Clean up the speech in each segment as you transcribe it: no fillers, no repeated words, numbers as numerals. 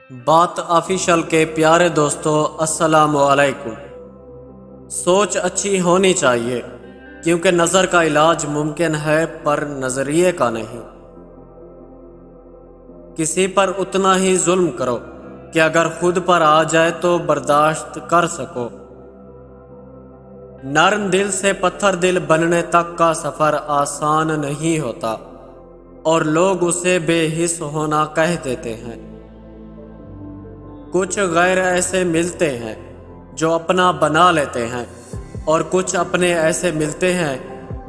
بات آفیشل کے پیارے دوستو، السلام علیکم۔ سوچ اچھی ہونی چاہیے کیونکہ نظر کا علاج ممکن ہے پر نظریے کا نہیں۔ کسی پر اتنا ہی ظلم کرو کہ اگر خود پر آ جائے تو برداشت کر سکو۔ نرم دل سے پتھر دل بننے تک کا سفر آسان نہیں ہوتا اور لوگ اسے بے حس ہونا کہہ دیتے ہیں۔ کچھ غیر ایسے ملتے ہیں جو اپنا بنا لیتے ہیں اور کچھ اپنے ایسے ملتے ہیں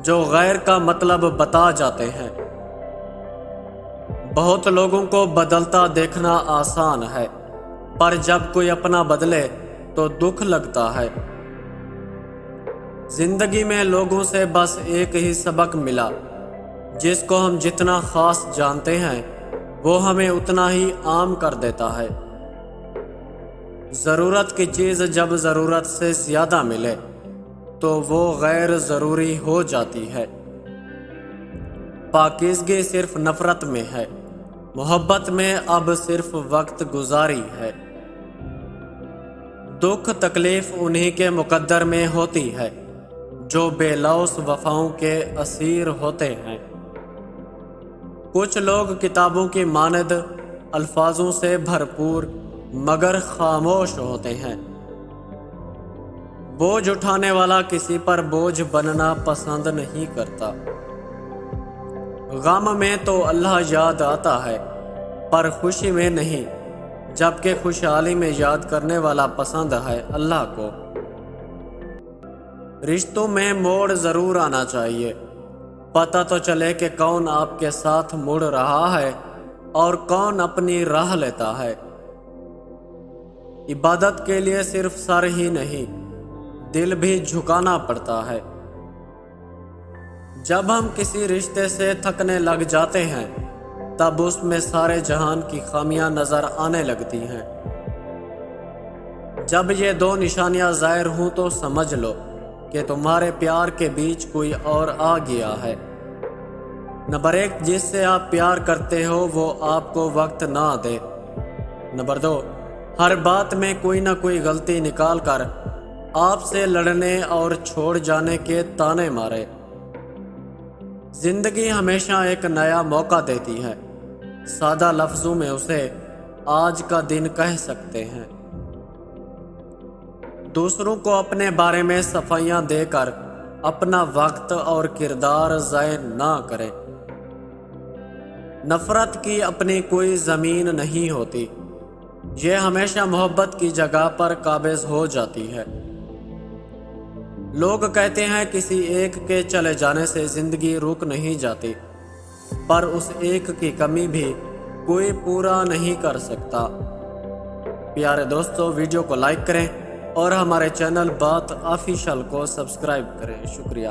جو غیر کا مطلب بتا جاتے ہیں۔ بہت لوگوں کو بدلتا دیکھنا آسان ہے پر جب کوئی اپنا بدلے تو دکھ لگتا ہے۔ زندگی میں لوگوں سے بس ایک ہی سبق ملا، جس کو ہم جتنا خاص جانتے ہیں وہ ہمیں اتنا ہی عام کر دیتا ہے۔ ضرورت کی چیز جب ضرورت سے زیادہ ملے تو وہ غیر ضروری ہو جاتی ہے۔ پاکیزگی صرف نفرت میں ہے، محبت میں اب صرف وقت گزاری ہے۔ دکھ تکلیف انہی کے مقدر میں ہوتی ہے جو بے لوث وفاؤں کے اسیر ہوتے ہیں۔ کچھ لوگ کتابوں کی مانند الفاظوں سے بھرپور مگر خاموش ہوتے ہیں۔ بوجھ اٹھانے والا کسی پر بوجھ بننا پسند نہیں کرتا۔ غم میں تو اللہ یاد آتا ہے پر خوشی میں نہیں، جبکہ خوشحالی میں یاد کرنے والا پسند ہے اللہ کو۔ رشتوں میں موڑ ضرور آنا چاہیے، پتہ تو چلے کہ کون آپ کے ساتھ مڑ رہا ہے اور کون اپنی راہ لیتا ہے۔ عبادت کے لیے صرف سر ہی نہیں، دل بھی جھکانا پڑتا ہے۔ جب ہم کسی رشتے سے تھکنے لگ جاتے ہیں تب اس میں سارے جہان کی خامیاں نظر آنے لگتی ہیں۔ جب یہ دو نشانیاں ظاہر ہوں تو سمجھ لو کہ تمہارے پیار کے بیچ کوئی اور آ گیا ہے۔ نمبر 1، جس سے آپ پیار کرتے ہو وہ آپ کو وقت نہ دے۔ نمبر 2، ہر بات میں کوئی نہ کوئی غلطی نکال کر آپ سے لڑنے اور چھوڑ جانے کے تانے مارے۔ زندگی ہمیشہ ایک نیا موقع دیتی ہے، سادہ لفظوں میں اسے آج کا دن کہہ سکتے ہیں۔ دوسروں کو اپنے بارے میں صفائیاں دے کر اپنا وقت اور کردار ضائع نہ کریں۔ نفرت کی اپنی کوئی زمین نہیں ہوتی، یہ ہمیشہ محبت کی جگہ پر قابض ہو جاتی ہے۔ لوگ کہتے ہیں کسی ایک کے چلے جانے سے زندگی رک نہیں جاتی، پر اس ایک کی کمی بھی کوئی پورا نہیں کر سکتا۔ پیارے دوستو، ویڈیو کو لائک کریں اور ہمارے چینل بات آفیشل کو سبسکرائب کریں۔ شکریہ۔